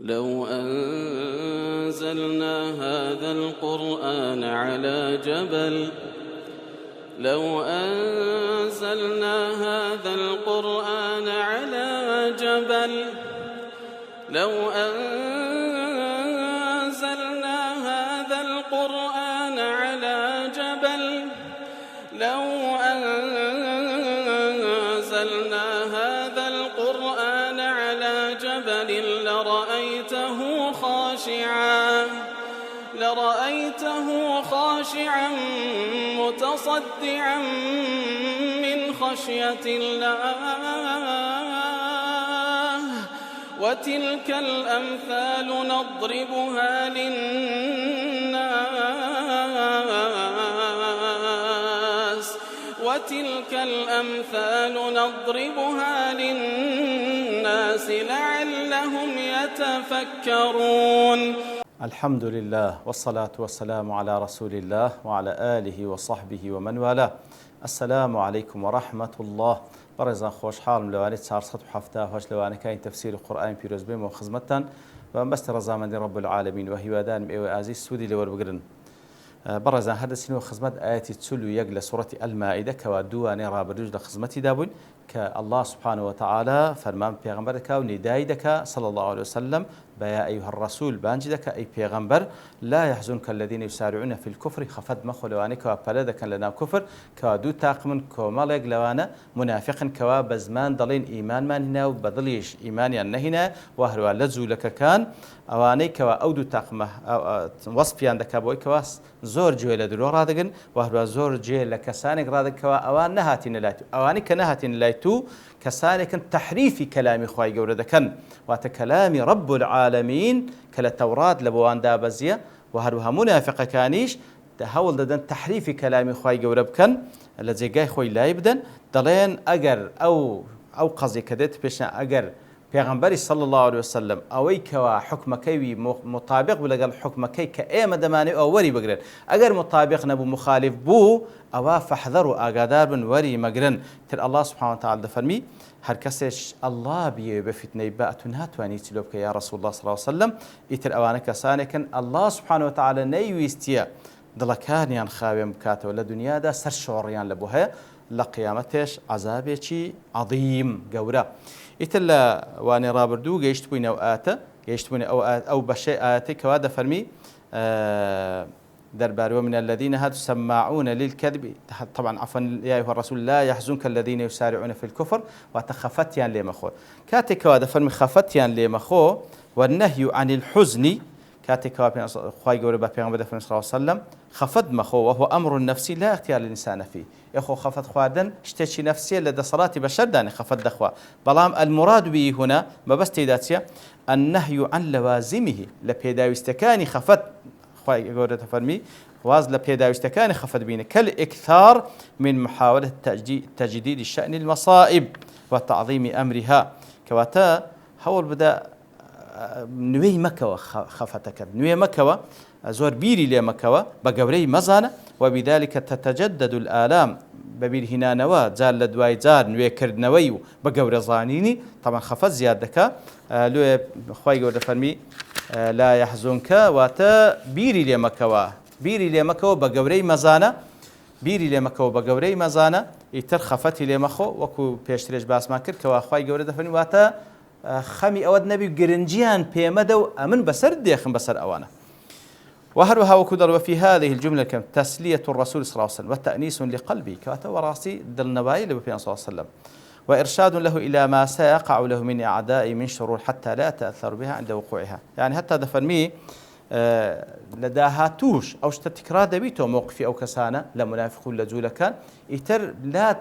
لو أنزلنا هذا القرآن على جبل لو أنزلنا هذا القرآن على جبل لو أنزلنا هذا القرآن على جبل لو أنزلنا هذا القرآن على جبل لرأيته خاشعا متصدعا من خشية الله وتلك الأمثال نضربها للناس لعلهم يتفكرون. الحمد لله والصلاة والسلام على رسول الله وعلى آله وصحبه ومن والاه. السلام عليكم ورحمة الله. برزان خوش حالم لواني 470 لواني كاين تفسير القرآن في رزبين وخزمتان وانبست رزامن رب العالمين وهي دان ايو عزيز سودي لور بقرن برزان هذا سنو خزمت آياتي تسلو يقل سورة المائدة كوادواني رابرجل خزمتي دابون كالله سبحانه وتعالى فرمان پیغمبرك وندايدك صلى الله عليه وسلم بيا أيها الرسول بانجدك أي پیغمبر لا يحزنك الذين يسارعون في الكفر خفض مخلواني كوابلدك لنا كفر كوادو تاقمن كومالك لوانا منافق كوا بزمان ضلين إيمان من هنا وبضليش إيمان ينهنا وهروا لزو لك كان أواني كوا أودو تاقمه وصفي عندك أبوي كواس زور جويل درو رادقن وهروا زور جويل لكسانك رادق كوا أوان نهاتين لايتو أواني كنهاتين لايتو كسانك تحريف كلامي خواي قوردكن واتكلام رب العالمين كلا توراة لبوان دابزية وهروها منافقة كانيش تحاول ددن تحريف كلامي خواي قوردكن الذي جاي خوي لا يبدن دلين أجر أو قصدي كدت بيشنا أجر پیغمبر صلى الله عليه وسلم اوي كوا حكمكي مطابق بلقال حكمكي كايما دماني او وري بقرن اگر مطابق نبو مخالف بو او فاحذروا اقادار بن وري مقرن تر الله سبحانه وتعالى فرمي هر كسش الله بيه بفتني باتون هاتواني تلوبك يا رسول الله صلى الله عليه وسلم يتر اوانك سانكن الله سبحانه وتعالى نيويستيا دلكان يان خاوي مكاته ولا دنيا دا سر شعوريان لبوها لقيامتش عذابي عظيم قورا إتلا واني رابردو جيشت بين أو بشيء آتي كوادا فرمي دربار ومن الذين هادوا سماعون للكذب طبعا عفوا يا أيها الرسول لا يحزنك الذين يسارعون في الكفر وتخفتيان لمخو كاتي كوادا فرمي خفتيان لمخو والنهي عن الحزن كاتي كوابين خواي قوربا بيغمبر صلى الله عليه وسلم خفض مخو وهو أمر نفسي لا اختيار للإنسان فيه يخو خفض خواردن اشتشي نفسيا لدى صلاة بشر داني خفض دخوا بلام المراد به هنا ما بس تيداتيا النهي عن لوازمه لبيداوي استكاني خفض خواي قورة فرمي واز لبيداوي استكاني خفض بينه كالإكثار من محاولة تجديد الشأن المصائب وتعظيم أمرها كواتا هول بدأ نوي مكوى خفتك نوي مكوى زور بيري لي مكوى بقوري مزانة وبذلك تتجدد الآلام ببير هنا نوا زال لدواي زار نوي كرد نوي بقوري زانيني طبعا خفت زيادك لو خواي قول فرمي لا يحزنك واتا بيري لي مكوى بقوري مزانة بيري لي مكوى بقوري مزانة يتر خفتي لي مخو وكو بيشتريش باس ما كرد كوا خواي قول فرمي واتا خمي أود نبي جرنجيان بيمدو أمن بسر ديخن بسر أوانا وهروها وكدر وفي هذه الجملة كم تسلية الرسول صلى الله عليه وسلم وتأنيس لقلبي كاتو وراسي دل نبايل لبيان صلى الله عليه وسلم وإرشاد له إلى ما سيقع له من أعداء من شرور حتى لا تأثر بها عند وقوعها يعني حتى دفرمي لداها توش أو تكرار دبيتو موقفي أو كسانة لمنافق لجول كان يتر لا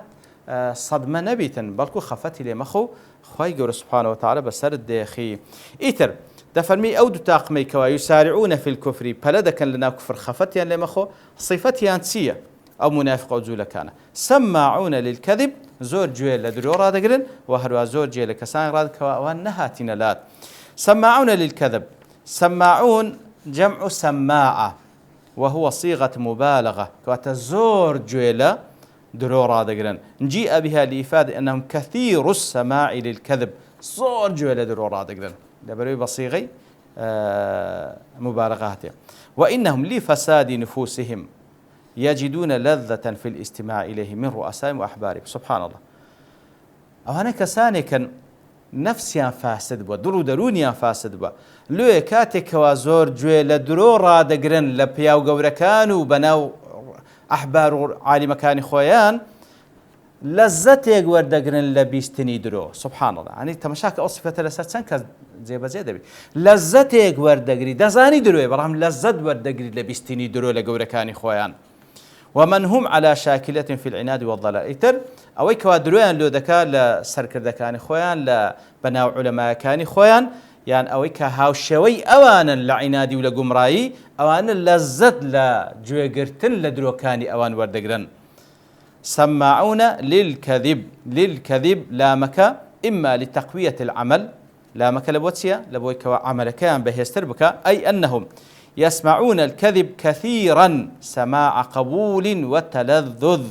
صدمة نبيتا بلكو خفتي لمخو خواي قول سبحانه وتعالى بسر الديخي إيتر دفرمي أو دتاقمي كوا يسارعون في الكفر بلدك لنا كفر خفتيان لمخو صفتيان تسية أو منافق أو زول كان سماعون للكذب زور جويل لدرو رادقرن وهروا زور جويل كسان راد كوا وانهاتنا لات سماعون للكذب سماعون جمع سماعة وهو صيغة مبالغة كوا تزور جويل درو رادقرن نجيء بها لإفادة أنهم كثير السماع للكذب صور جويل درو رادقرن دبروي بصيغي مبالغاته. وإنهم لفساد نفوسهم يجدون لذة في الاستماع إليه من رؤسائهم وأحبارهم. سبحان الله. ئەوانە کەسانێکن نەفسیان فاسد بووە، دڵ و دەرونیان فاسد بووە، لێ کاتێکەوە زۆر گوێ لە درۆ ڕادەگرن لە پیاو گەورەکان و بەناو ئەحبار و عالیمەکانی خۆیان، لەزەتێک وەردەگرن لە بیستنی درۆ. سبحان الله. ینی تەماشاکە ئەو سیفەتە لەسەر چەند کەس جێبەجێ دەبێت. لەزەتێک وەردەگری، دەزانی درۆیە بەڵام لەزەت وەردەگری لە بیستنی درۆ لە گەورەکانی خۆیان. ومن هم على شاكلة في العناد والضلال. ئیتر ئەوەی کەوا درۆیان لۆ دەکات لە سەرکردەکانی خۆیان لە بەناو عولەماکانی خۆیان، یان ئەوەی کە هاوشێوەی ئەوانن لە عینادی و لە گومڕایی، ئەوانە لەزەت لە گوێگرتن لە درۆکانی ئەوان وەردەگرن. سماعون للكذب لامك إما لتقوية العمل، لامك لبوتسيا لبوي كوا عمل كان بهستر بك، أي أنهم يسمعون الكذب كثيرا سماع قبول وتلذذ.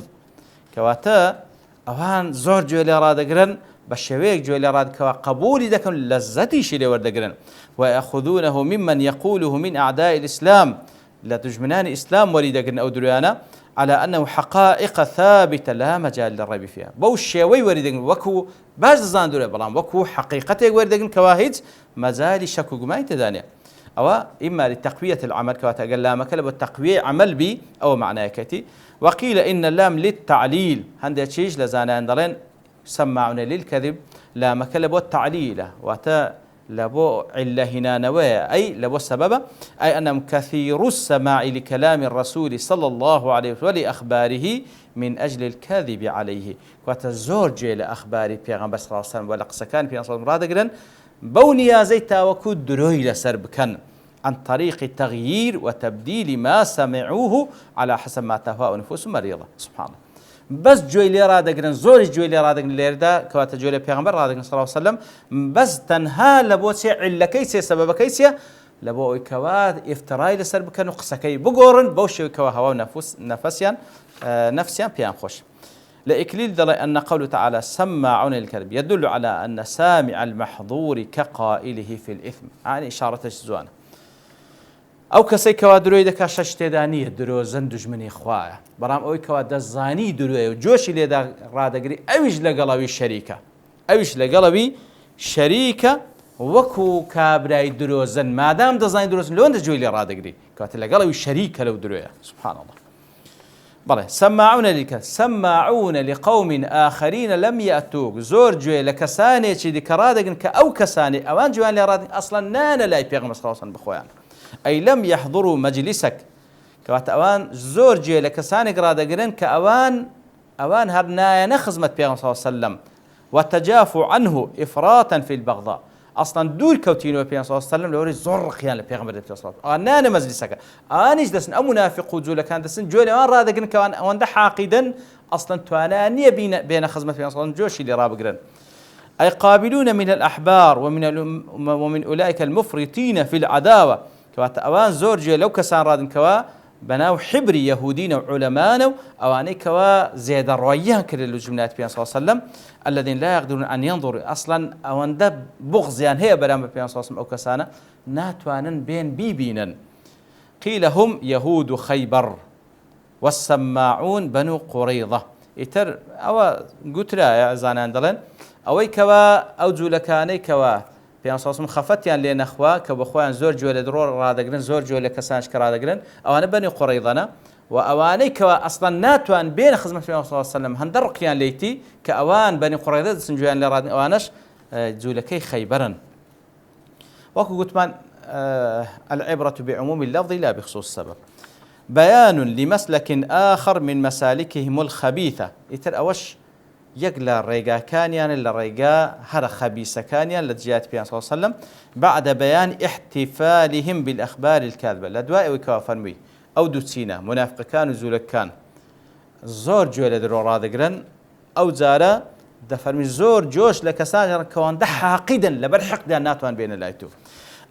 كواتا أوان زور جوالي رادقرن بشويك جوالي راد كوا قبولي دكن لذتي شي وردقرن، ويأخذونه ممن يقوله من أعداء الإسلام، لا تجمنان إسلام وليدقرن أو دريانا، على أنه حقائق ثابتة لا مجال للريب فيها. بو الشيوي وردقن وكو باش زان دوري بلان وكو حقيقته وردقن كواهيج مزالي شكو قماي تدانيا. أو إما لتقوية العمل كواتا قال لا مكلب التقوية عمل بي أو معناه كتي. وقيل إن اللام للتعليل، هندي تشيج لزانا عندلين سمعون للكذب لا مكلب التعليل واتا لبو عله هنا نوايا، أي لبو السبب، أي أنهم كثير السماع لكلام الرسول صلى الله عليه وسلم ولأخباره من أجل الكذب عليه. كواتا زور جيل أخباري بيغمبر صلى الله عليه وسلم ولا قسكان في أصل مرادقرن بونيا زيتا وكود دروي لسربكن عن طريق تغيير وتبديل ما سمعوه على حسب ما تهوى نفوسهم مريضة. سبحان الله. بس جويلي رادقرن زوري جويلي رادقرن ليردا كواتا جويلي بيغمبر رادقرن صلى الله عليه وسلم بس تنها لبوتي علا كيسي سبب كيسي لبوي كواد افتراي لسربكن وقسكي بقورن بوشي كوا هوا نفسيان بيان خوش. لإكليل دل أن قوله تعالى سماعون للكذب يدل على أن سامع المحظور كقائله في الإثم، يعني إشارة الزوانة أو كسي كوا دروي دكا شش تدانية درو زندج من إخوائه برام أوي كوا دزاني دروي وجوشي ليدا رادقري أويش لقلبي الشريكة، أويش لقلبي شريكة وكو كابراي درو زن ما دام دزاني درو زن لون دجوي لي رادقري كوات لقلبي الشريكة لو دروي. سبحان الله. بله سماعون لك سماعون لقوم آخرين لم يأتوك زور جوي لكساني تشي دكرادقن كأو كساني أوان جوان لي رادقن أصلا نانا لاي بيغمس خلاصا بخوان، أي لم يحضروا مجلسك كوات أوان زور جوي لكساني رادقن كأوان هرنايا نخزمت بيغمس صلى الله عليه وسلم وتجافوا عنه إفراطا في البغضاء. اصلا دور كوتينو بيان صلى الله عليه وسلم لوري زور خيان لبيغمبر صلى الله عليه وسلم انا مجلسك انيش دسن او منافق وجول كان دسن جولي وان رادقن كان وان ده حاقدا اصلا توانانيه بين خزمه بيان صلى الله عليه وسلم جوشي اللي رابقرن، اي قابلون من الاحبار ومن اولئك المفرطين في العداوه كوات اوان زور جولي لو كسان رادن كوا بناو حبري يهودين وعلماء اواني كوا زيد الرويان كل الجملات بيان صلى الله عليه وسلم الذين لا يقدرون ان ينظروا اصلا اوان دب بغض يعني هي برام بيان صلى الله عليه وسلم او كسانا ناتوانن بين بيبينا. قيل هم يهود خيبر والسماعون بنو قريظه. يتر او قلت لا يا زانان دلن اوي كوا اوجو لكاني كوا بيان صلى الله عليه وسلم خفتيان لين اخوا كبخوان زور جول درور رادقرن زور جول كسانش كرادقرن اوان بني قريظنا واواني كوا اصلا ناتوان بين خزمه بيان صلى الله عليه وسلم هندرقيان ليتي كاوان بني قريظه سنجوان لراد اوانش جولكي خيبرا. وكو قلت من العبره بعموم اللفظ لا بخصوص السبب. بيان لمسلك اخر من مسالكهم الخبيثه. يتر اوش يقلا ريقا كانيان إلا ريقا هر خبيثة كانيان لتجات بيان صلى الله عليه وسلم بعد بيان احتفالهم بالأخبار الكاذبة لدواء وكوافنوي أو دوتسينا منافق كان وزولك كان زور جولة درو رادقرن أو زارا دفرمي زور جوش لكسان كوان ده حاقدا لبرحق ده ناتوان بين الآيتو،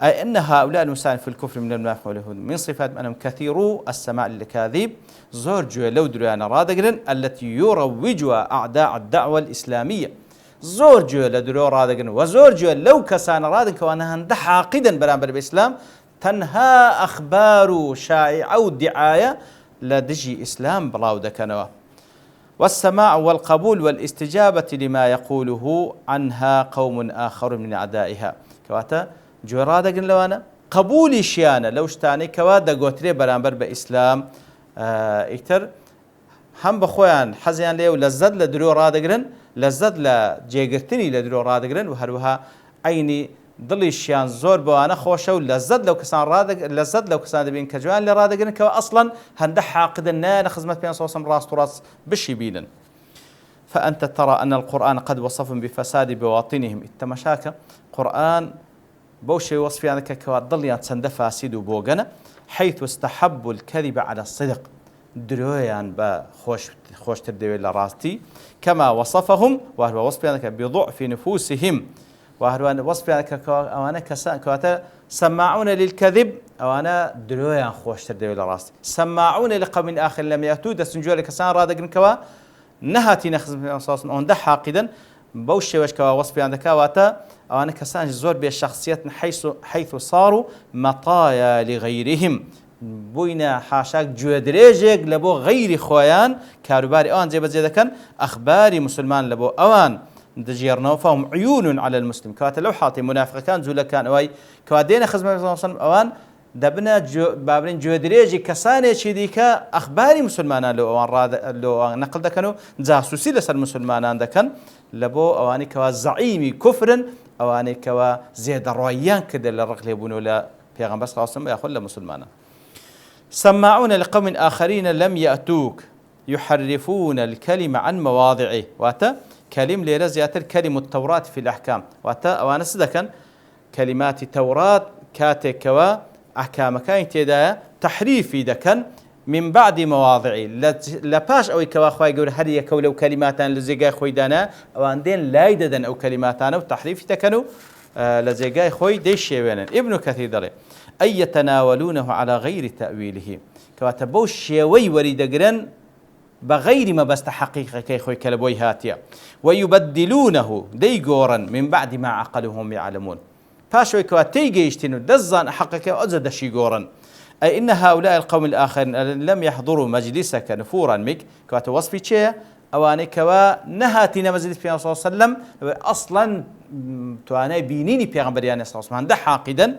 أي أن هؤلاء المسائل في الكفر من المنافق واليهود من صفات أنهم كثيرو السماع للكاذب زور جوي لو دريانا رادقرن التي يروجها أعداء الدعوة الإسلامية زۆر گوێ لە درۆ ڕادەگرن و زۆر گوێ لەو کەسانە ڕادن کەوانە هەندە حاقیدن بەرامبەر بە ئیسلام تەنها ئەخبار و شایعە و دیعایە لە دژی ئیسلام بڵاو دەکەنەوە. والسماع والقبول والاستجابة لما يقوله عنها قوم آخر من أعدائها كواتا جوێ ڕادەگرن لەوانە قبولیشیانە لەو شتانەی کەوا دەگۆترێ بەرامبەر بە ئیسلام ئیتر هەم بە خۆیان حەزیان لێ و لەزەت لە درۆ ڕادەگرن لەزەت لە جێگرتنی لە درۆ ڕادەگرن و هەروەها عینی دڵیشیان زۆر بەوانە خۆشە و لەزەت لەو کەسان دەبین کە جوان لێ ڕادەگرن کەەوە ئەسڵەن هەندە حاقدن نایەنە خزمەت پێیان سەڵسەلەم ڕاست و ڕاست بشی بینن. فأنت ترى أن القرآن قد وصفهم بفساد بواطنهم التمشاكة قرآن بوشي وصفيانك كوادليان سند فاسد وبوغنا حيث استحبوا الكذب على الصدق درويان با خوش تردوي لراستي كما وصفهم وهو وصفيانك بضعف نفوسهم وهو وصفيانك أوانا كسان كواتا سماعون للكذب أوانا درويان خوش تردوي لراستي سماعون لقوم آخر لم يأتوا دسنجوا لكسان رادقن كوا نهاتي نخزم أصاص أنده حاقدا بوشي وشكوا وصفيان دكاواتا أوانا كسان زور بالشخصيات حيث صاروا مطايا لغيرهم بوينا حاشاك جودريجيك لبو غير خويان كاروباري أوان زي بزيدا كان أخباري مسلمان لبو أوان دجيرنا فهم عيون على المسلم كواتا لو حاطي منافق كان زولا كان أواي كوادينا خزمة صلى الله عليه وسلم أوان دبنا بابرين جودريجي كساني شديكا أخباري مسلمان لو أوان لو نقل دكانو جاسوسي لسر مسلمان دكان لبو أواني كوا زعيمي كفر أواني كوا زيد الروايان كده للرقل يبونو لا بيغمبر صلى الله عليه وسلم يأخذ لمسلمانا سماعون لقوم آخرين لم يأتوك يحرفون الكلمة عن مواضعه واتا كلم لرزيات الكلمة التوراة في الأحكام واتا أوانا سدكا كلمات التوراة كاتي كوا أحكام كاين تيدا تحريفي دكن من بعد مواضعي لباش أو كوا خواي يقول هري كولو كلماتان لزيقاي خوي دانا واندين لا يددن أو كلماتان وتحريفي تكنوا لزيقاي خوي ديش شيوانا ابن كثير داري أي يتناولونه على غير تأويله كواتبو شيوي وريدقرن بغير ما بست حقيقة كي خوي كلبوي هاتيا ويبدلونه ديقورا من بعد ما عقلهم يعلمون فاشوي كواتي جيشتنو دزان حقيقة أزد شيقورا أي إن هؤلاء القوم الآخرين لم يحضروا مجلسك نفورا مك كواتو وصفي شيء أواني كوا نهاتنا مجلس في صلى الله عليه وسلم أصلا تواني بينيني بيغمبريان صلى الله عليه وسلم ده حاقدا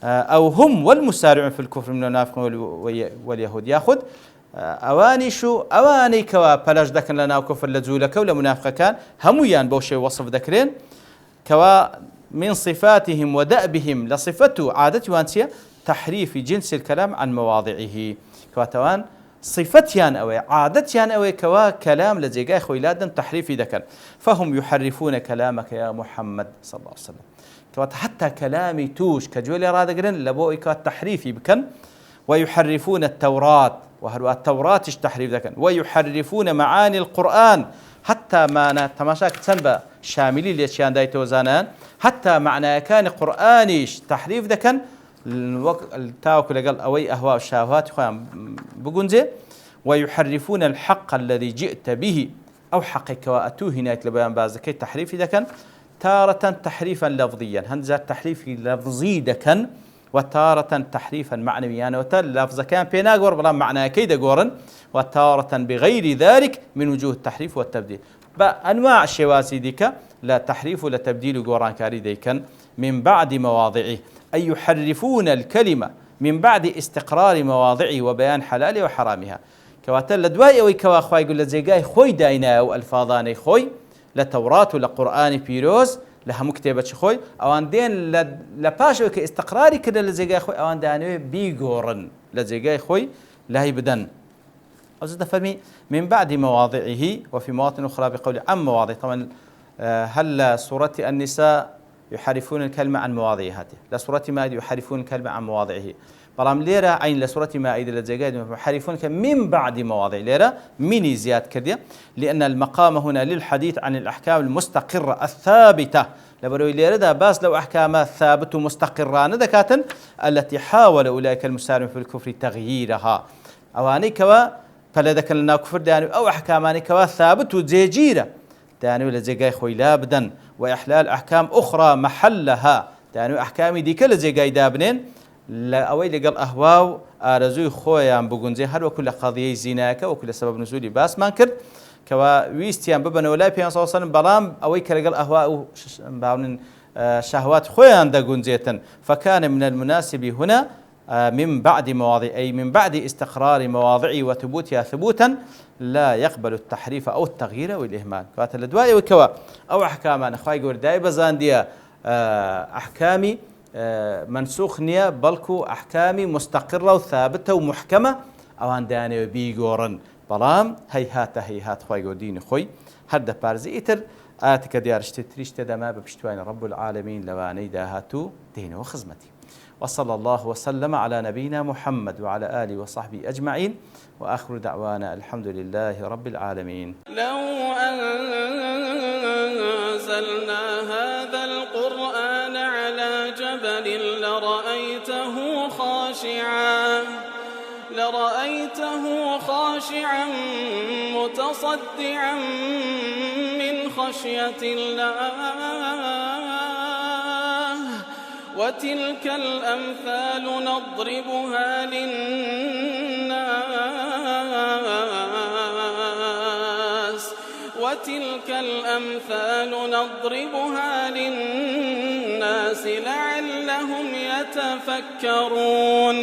أو هم والمسارعون في الكفر من المنافقين واليهود ياخذ أواني شو أواني كوا بلاش دكن لنا وكفر لزولك ولا منافق كان هميان بوشي وصف ذكرين كوا من صفاتهم ودأبهم لصفته عادة وانسية تحريف جنس الكلام عن مواضعه كواتوان صفتيان أو عادتيان أو كوا كلام لزيقاي خويلادن تحريف ذكر فهم يحرفون كلامك يا محمد صلى الله عليه وسلم كوات حتى كلامي توش كجولي رادقرن لبوئي كوات تحريفي بكن ويحرفون التوراة وهو التوراة تحريف ذكر ويحرفون معاني القرآن حتى ما تماشاك تنبأ شاملي ليشيان دايتو زانان حتى معنى كان قرآني تحريف ذكر التاوكل قال أوي أهواء الشهوات بقنزي ويحرفون الحق الذي جئت به أو حقك وأتوه هناك لبيان بازكي تحريف ذكر تارة تحريفا لفظيا هنزا تحريف لفظي دكن وتارة تحريفا معنويا وتل لفظ كان بينا قور بلا معنى كيد قورن وتارة بغير ذلك من وجوه التحريف والتبديل بأنواع الشواسي ديك لا تحريف ولا تبديل قوران كاري ديكن من بعد مواضعه أي يحرفون الكلمة من بعد استقرار مواضعه وبيان حلاله وحرامها كواتل لدواي أو كوا خواي يقول لزيقاي خوي داينا أو ألفاظاني خوي لتوراة ولا قرآن بيروز لها مكتبة خوي أوان دين لباشو كاستقراري كده لزيقاي خوي أوان دانوي بيقورن لزيقاي خوي لهي بدن أزد فرمي من بعد مواضعه وفي مواطن أخرى بقول عن مواضع طبعا هل سورة النساء يحرفون الكلمة عن مواضعها لسورة مائدة يحرفون الكلمة عن مواضعه بلام ليرة عين لسورة مائدة لزيقاي يحرفون من بعد مواضع ليرة ميني زياد كردية لأن المقام هنا للحديث عن الأحكام المستقرة الثابتة لبروي ليرة باس لو أحكام ثابتة مستقرة ندكاتا التي حاول أولئك المسارعون في الكفر تغييرها أواني كوا فلذلك لنا كفر دانو أو أحكاماني كوا ثابت وزيجيرة دانو لجيجاي خوي لابدن وإحلال أحكام أخرى محلها دانو أحكامي دي كل جيجاي دابنين لا أوي لقال أهواو آرزوي خويا بقونزي هر وكل قضية زيناك وكل سبب نزولي باس ما كرت كوا ويستيان ببنا ولا بيان صلى الله عليه وسلم بلام أوي كلقال أهواء باون شهوات خويا عند قونزيتا فكان من المناسب هنا من بعد مواضع أي من بعد استقرار مواضعه وثبوتها ثبوتا لا يقبل التحريف أو التغيير والإهمال كوات الدواء وكوا أو أحكام أنا خواي قول دايبا زاندية أحكامي منسوخ نية بلكو أحكامي مستقرة وثابتة ومحكمة أو عندنا بيجورن بلام هيهات خواي قول دين خوي هذا بارزي إتر آتك ديارشت تريشت دما ببشتوين رب العالمين لواني داهاتو دين وخزمتي وصلى الله وسلم على نبينا محمد وعلى آله وصحبه أجمعين وآخر دعوانا الحمد لله رب العالمين. لو أنزلنا هذا القرآن على جبل لرأيته خاشعا متصدعا من خشية الله وتلك الأمثال نضربها للناس لعلهم يتفكرون.